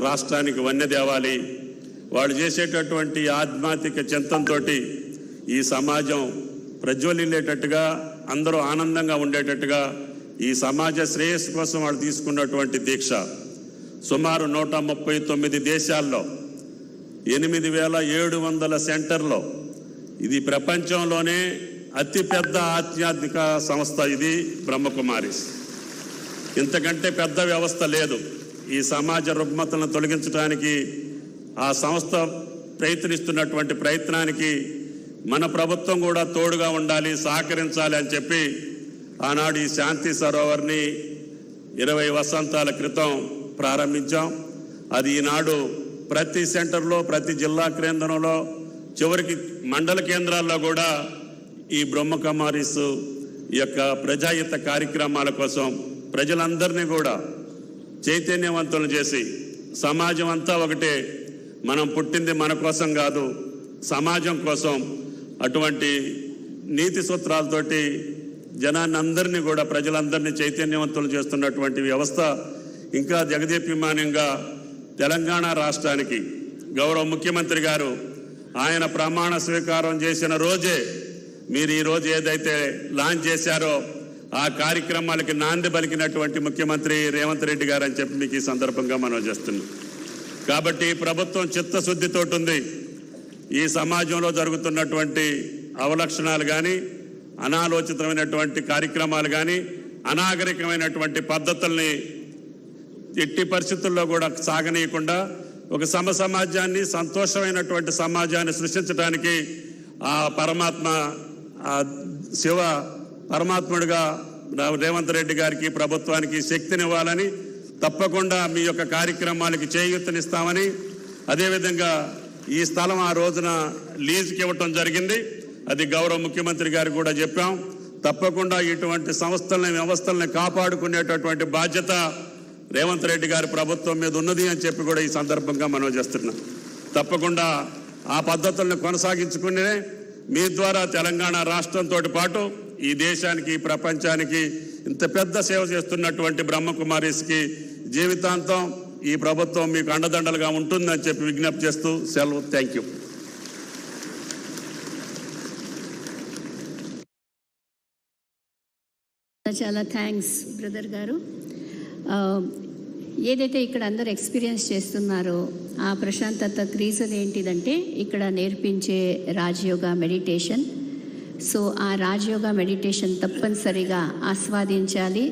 రాష్ట్రానికి వన్నె తేవాలి. వాళ్ళు చేసేటటువంటి ఆధ్యాత్మిక చింతనతో ఈ సమాజం ప్రజ్వలిల్లేటట్టుగా, అందరూ ఆనందంగా ఉండేటట్టుగా ఈ సమాజ శ్రేయస్సు కోసం వాళ్ళు తీసుకున్నటువంటి దీక్ష సుమారు 139 దేశాల్లో 8700 సెంటర్లో, ఇది ప్రపంచంలోనే అతిపెద్ద ఆధ్యాత్మిక సంస్థ. ఇది బ్రహ్మకుమారీస్. ఇంతకంటే పెద్ద వ్యవస్థ లేదు. ఈ సమాజ రుగ్మతలను తొలగించడానికి ఆ సంస్థ ప్రయత్నిస్తున్నటువంటి ప్రయత్నానికి మన ప్రభుత్వం కూడా తోడుగా ఉండాలి, సహకరించాలి అని చెప్పి ఆనాడు ఈ శాంతి సరోవర్ని 20 వసంతాల క్రితం ప్రారంభించాం. అది ఈనాడు ప్రతి సెంటర్లో, ప్రతి జిల్లా కేంద్రంలో, చివరికి మండల కేంద్రాల్లో కూడా ఈ బ్రహ్మకుమారీస్ యొక్క ప్రజాహిత కార్యక్రమాల కోసం ప్రజలందరినీ కూడా చైతన్యవంతులు చేసి, సమాజం అంతా ఒకటే, మనం పుట్టింది మన కోసం కాదు, సమాజం కోసం, అటువంటి నీతి సూత్రాలతోటి జనాన్ని అందరినీ కూడా, ప్రజలందరినీ చైతన్యవంతులు చేస్తున్నటువంటి వ్యవస్థ ఇంకా జగదేప్యమానంగా తెలంగాణ రాష్ట్రానికి గౌరవ ముఖ్యమంత్రి గారు ఆయన ప్రమాణ స్వీకారం చేసిన రోజే మీరు ఈరోజు ఏదైతే లాంచ్ చేశారో ఆ కార్యక్రమాలకి నాంది పలికినటువంటి ముఖ్యమంత్రి రేవంత్ రెడ్డి గారు అని చెప్పి మీకు ఈ సందర్భంగా మనం చేస్తున్నాం. కాబట్టి ప్రభుత్వం చిత్తశుద్ధితో ఉంది. ఈ సమాజంలో జరుగుతున్నటువంటి అవలక్షణాలు కానీ, అనాలోచితమైనటువంటి కార్యక్రమాలు కానీ, అనాగరికమైనటువంటి పద్ధతుల్ని ఎట్టి పరిస్థితుల్లో కూడా సాగనీయకుండా ఒక సమాజాన్ని, సంతోషమైనటువంటి సమాజాన్ని సృష్టించడానికి ఆ పరమాత్మ, ఆ శివ పరమాత్ముడిగా రేవంత్ రెడ్డి గారికి, ప్రభుత్వానికి శక్తినివ్వాలని, తప్పకుండా మీ యొక్క కార్యక్రమాలకి చేయూతనిస్తామని, అదేవిధంగా ఈ స్థలం ఆ రోజున లీజుకి ఇవ్వటం జరిగింది. అది గౌరవ ముఖ్యమంత్రి గారు కూడా చెప్పాం. తప్పకుండా ఇటువంటి సంస్థలని, వ్యవస్థల్ని కాపాడుకునేటటువంటి బాధ్యత రేవంత్ రెడ్డి గారి ప్రభుత్వం మీద ఉన్నది అని చెప్పి కూడా ఈ సందర్భంగా మనం చేస్తున్నాం. తప్పకుండా ఆ పద్ధతులను కొనసాగించుకునే మీ ద్వారా తెలంగాణ రాష్ట్రంతో పాటు ఈ దేశానికి, ఈ ప్రపంచానికి ఇంత పెద్ద సేవ చేస్తున్నటువంటి బ్రహ్మకుమారీస్కి జీవితాంతం ఈ ప్రభుత్వం మీకు అండదండలుగా ఉంటుందని చెప్పి విజ్ఞప్తి చేస్తూ సెలవు. Thank you. చాలా థ్యాంక్స్ బ్రదర్ గారు. ఏదైతే ఇక్కడ అందరూ ఎక్స్పీరియన్స్ చేస్తున్నారో ఆ ప్రశాంతత రీజన్ ఏంటిదంటే ఇక్కడ నేర్పించే రాజయోగా మెడిటేషన్. సో ఆ రాజయోగా మెడిటేషన్ తప్పనిసరిగా ఆస్వాదించాలి.